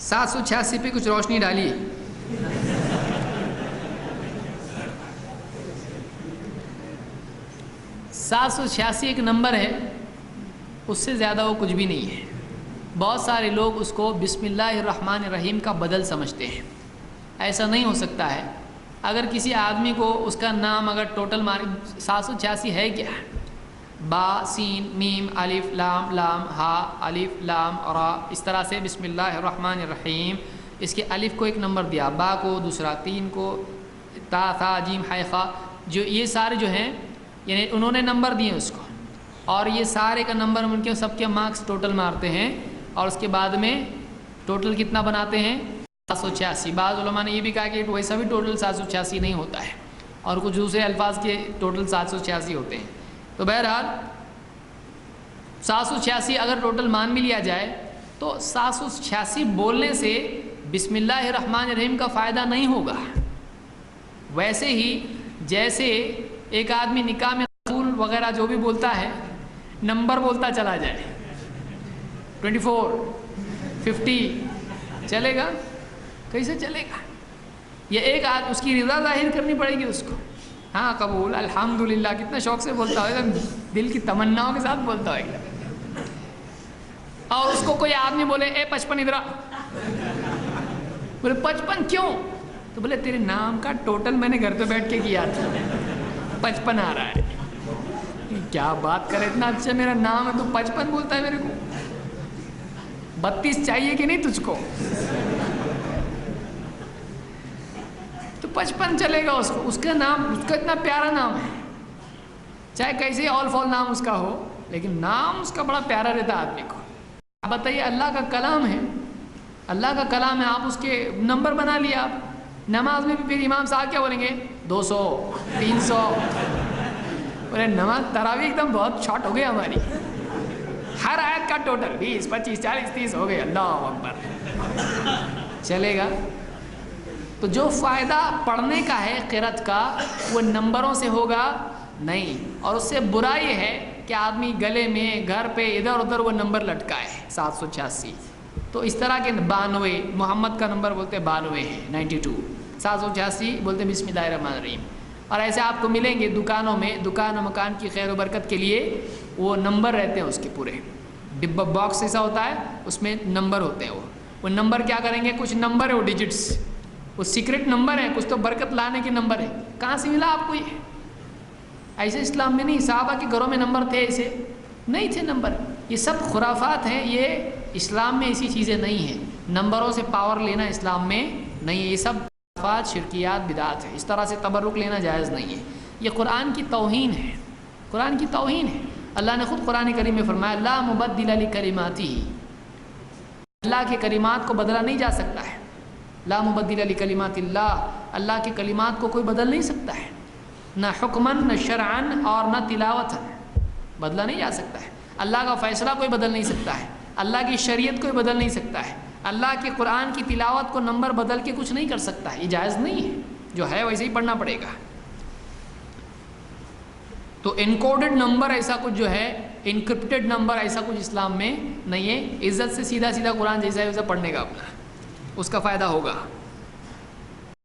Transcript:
786 پہ کچھ روشنی ڈالیے. 786 ایک نمبر ہے، اس سے زیادہ وہ کچھ بھی نہیں ہے. بہت سارے لوگ اس کو بسم اللہ الرحمن الرحیم کا بدل سمجھتے ہیں. ایسا نہیں ہو سکتا ہے. اگر کسی آدمی کو اس کا نام اگر ٹوٹل 786 ہے کیا، با سین میم الف لام لام ہا الف لام را، اس طرح سے بسم اللہ الرحمن الرحیم، اس کے الف کو ایک نمبر دیا، با کو دوسرا، تین کو تا ثا جیم حا خا، جو یہ سارے جو ہیں یعنی انہوں نے نمبر دیے اس کو، اور یہ سارے کا نمبر ان کے سب کے مارکس ٹوٹل مارتے ہیں اور اس کے بعد میں ٹوٹل کتنا بناتے ہیں 786. بعض علماء نے یہ بھی کہا کہ ویسا بھی ٹوٹل 786 نہیں ہوتا ہے اور کچھ دوسرے الفاظ کے ٹوٹل 786 ہوتے ہیں. تو بہرحال 786 اگر ٹوٹل مان بھی لیا جائے تو 786 بولنے سے بسم اللہ الرحمن الرحیم کا فائدہ نہیں ہوگا. ویسے ہی جیسے ایک آدمی نکاح میں رسول وغیرہ جو بھی بولتا ہے نمبر بولتا چلا جائے 24 50 چلے گا؟ کیسے چلے گا؟ یہ ایک آدمی اس کی رضا ظاہر کرنی پڑے گی اس کو. ہاں قبول الحمدللہ کتنا شوق سے بولتا ہوگا، دل کی تمناؤں کے ساتھ بولتا ہوگا. اور اس کو کوئی آدمی بولے اے 55 ادھر، بولے 55 کیوں؟ تو بولے تیرے نام کا ٹوٹل میں نے گھر پہ بیٹھ کے کیا تھا 55 آ رہا ہے. کیا بات کرے، اتنا اچھا میرا نام ہے تو 55 بولتا ہے میرے کو. 32 چاہیے کہ نہیں تجھ کو؟ تو 55 چلے گا اس کو. اس کا نام، اس کا اتنا پیارا نام ہے، چاہے کیسے آل فال نام اس کا ہو لیکن نام اس کا بڑا پیارا رہتا ہے آدمی کو. آپ بتائیے اللہ کا کلام ہے، اللہ کا کلام ہے، آپ اس کے نمبر بنا لیا. آپ نماز میں بھی پھر امام صاحب کیا بولیں گے 200 300، بولے نماز تراویح ایک دم بہت شارٹ ہو گئی ہماری، ہر آیت کا ٹوٹل 20 25 40 30 ہو گئے، اللہ اکبر، چلے گا؟ تو جو فائدہ پڑھنے کا ہے قرأت کا وہ نمبروں سے ہوگا نہیں. اور اس سے برا یہ ہے کہ آدمی گلے میں گھر پہ ادھر ادھر وہ نمبر لٹکائے 786. تو اس طرح کے 92 محمد کا نمبر بولتے 92 ہے 92، 786 بولتے بسم اللہ الرحمن الرحیم. اور ایسے آپ کو ملیں گے دکانوں میں، دکان و مکان کی خیر و برکت کے لیے وہ نمبر رہتے ہیں اس کے پورے ڈبہ باکس ایسا ہوتا ہے، اس میں نمبر ہوتے ہیں. وہ نمبر کیا کریں گے، کچھ نمبر ہے وہ ڈیجٹس، وہ سیکرٹ نمبر ہے، کچھ تو برکت لانے کے نمبر ہے. کہاں سے ملا آپ کو یہ؟ ایسے اسلام میں نہیں. صحابہ کے گھروں میں نمبر تھے، ایسے نہیں تھے نمبر. یہ سب خرافات ہیں، یہ اسلام میں ایسی چیزیں نہیں ہیں. نمبروں سے پاور لینا اسلام میں نہیں ہے. یہ سب خرافات، شرکیات، بدعات ہے. اس طرح سے تبرک لینا جائز نہیں ہے. یہ قرآن کی توہین ہے، قرآن کی توہین ہے. اللہ نے خود قرآن کریم میں فرمایا لا مبدل لکلماتہ، اللہ کے کلمات کو بدلا نہیں جا سکتا ہے. لا مبدل لکلمات اللہ، اللہ کے کلمات کو کوئی بدل نہیں سکتا ہے، نہ حکماً نہ شرعاً اور نہ تلاوتاً، بدلا نہیں جا سکتا ہے. اللہ کا فیصلہ کوئی بدل نہیں سکتا ہے، اللہ کی شریعت کوئی بدل نہیں سکتا ہے، اللہ کے قرآن کی تلاوت کو نمبر بدل کے کچھ نہیں کر سکتا ہے. یہ جائز نہیں ہے، جو ہے ویسے ہی پڑھنا پڑے گا. تو انکوڈڈ نمبر ایسا کچھ جو ہے، انکرپٹڈ نمبر ایسا کچھ اسلام میں نہیں ہے. عزت سے سیدھا سیدھا قرآن جیسا ہے ویسا پڑھنے کا اپنا، اس کا فائدہ ہوگا.